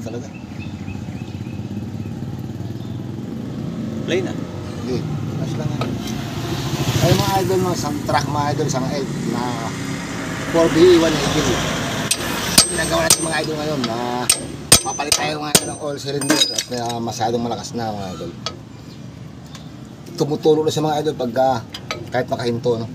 talaga. Plain na. Hindi, flash lang yan. Ay mga idol, no, isang truck mga idol, isang elk na 4BE 180. Ginagawa natin mga idol ngayon na papalit tayo mga idol ng oil cylinder at masyadong malakas na mga idol. Tumutulo na sa mga idol pagka kahit makahinto, no.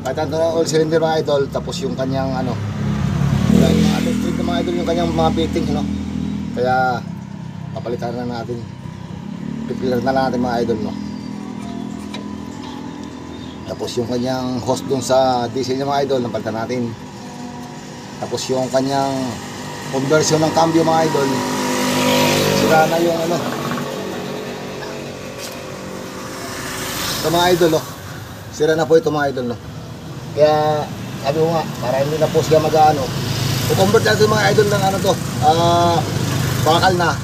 Kahit ito na oil cylinder mga idol, tapos yung kanyang ano, electric na mga idol, yung kanyang mga fittings, no. Kaya papalitan na natin, pipilar na natin mga idol, no. Tapos yung kanyang hose dun sa diesel niya mga idol, napalitan natin. Tapos yung kanyang conversion ng cambio mga idol, sira na yung ano. Ito mga idol, oh, sira na po ito mga idol, no. Kaya sabi ko nga, para hindi na po siya mag-ano, i-convert natin mga idol ng ano to, bakal na.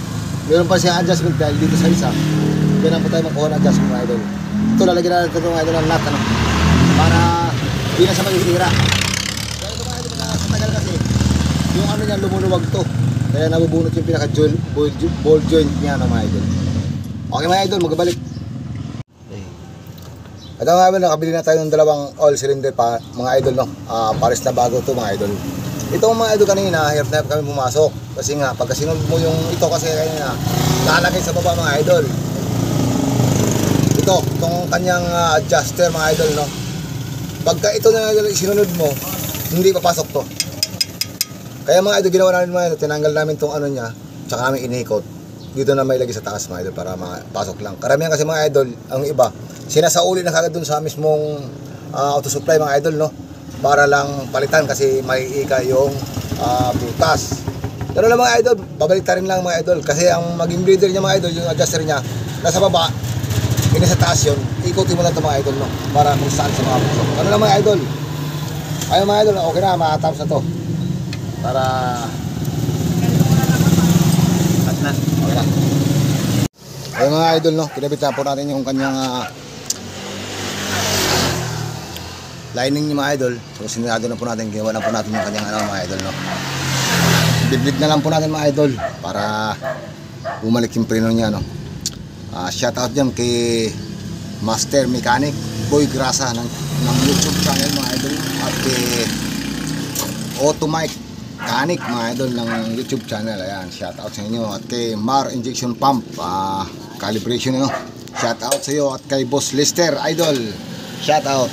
Meron pa siya adjustment dahil dito sa isa. Kaya na po tayo magkuha ng adjustment mga idol. Ito lalagyan na natin mga idol ng nut, ano, para hindi na siya mag-isira. Kaya ito mga idol, sa tagal kasi yung ano niya lumuluwag to, kaya nabubunot yung pinaka ball joint niya, no, mga idol. Okay mga idol, magbalik. At nga naman, nakabili na tayo ng dalawang oil cylinder pa, mga idol, no. Pares na bago to mga idol. Itong mga idol kanina, hirap na hirap kami pumasok. Kasi nga, pagka sinunod mo yung ito kasi kanina, nakalagay sa baba mga idol. Itong kanyang adjuster mga idol, no. Pagka ito na idol, sinunod mo, hindi papasok to. Kaya mga idol, ginawa namin mga idol, tinanggal namin tong ano niya, tsaka namin inikot. Dito na may lagay sa taas mga idol para mapasok lang. Karamihan kasi mga idol, ang iba, sinasauli na kagad dun sa mismong auto supply mga idol, no, para lang palitan kasi may ika yung butas. Pero lang mga idol, babaliktad rin lang mga idol kasi ang maging breeder niya mga idol, yung adjuster niya nasa baba, hindi sa taas yun. Ikutin mo lang ito mga idol, no, para kung saan sa mga busok. Ano lang mga idol, ayun mga idol, okay na, makatapos na to para at na, okay na. Ayun mga idol, no, kinabit na po natin yung kanyang lining niya mga idol. So sinarado na po natin, ginawa na po natin yung kanyang ano mga idol, no. Biblit na lang po natin mga idol para bumalik yung preno niya, no. Shout out dyan kay Master Mechanic Boy Grasa ng YouTube channel mga idol, at kay Automike Mechanic mga idol ng YouTube channel. Ayan, shout out sa inyo. At kay Mar Injection Pump calibration, no. Shout out sa iyo. At kay Boss Lester Idol, shout out.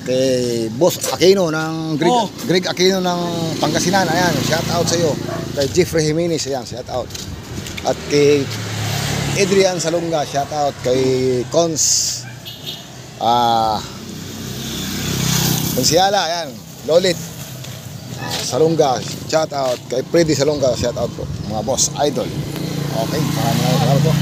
Kay Boss Aquino ng Greg Aquino ng Pangasinan, ayan, shout out sa iyo. Kay Jeffrey Jimenez, ayan, shout out. At kay Adrian Salunga, shout out. Kay Cons Consiala, ayan, Lolit Salunga, shout out. Kay Freddy Salunga, shout out po mga boss idol. Okay, maraming salamat po.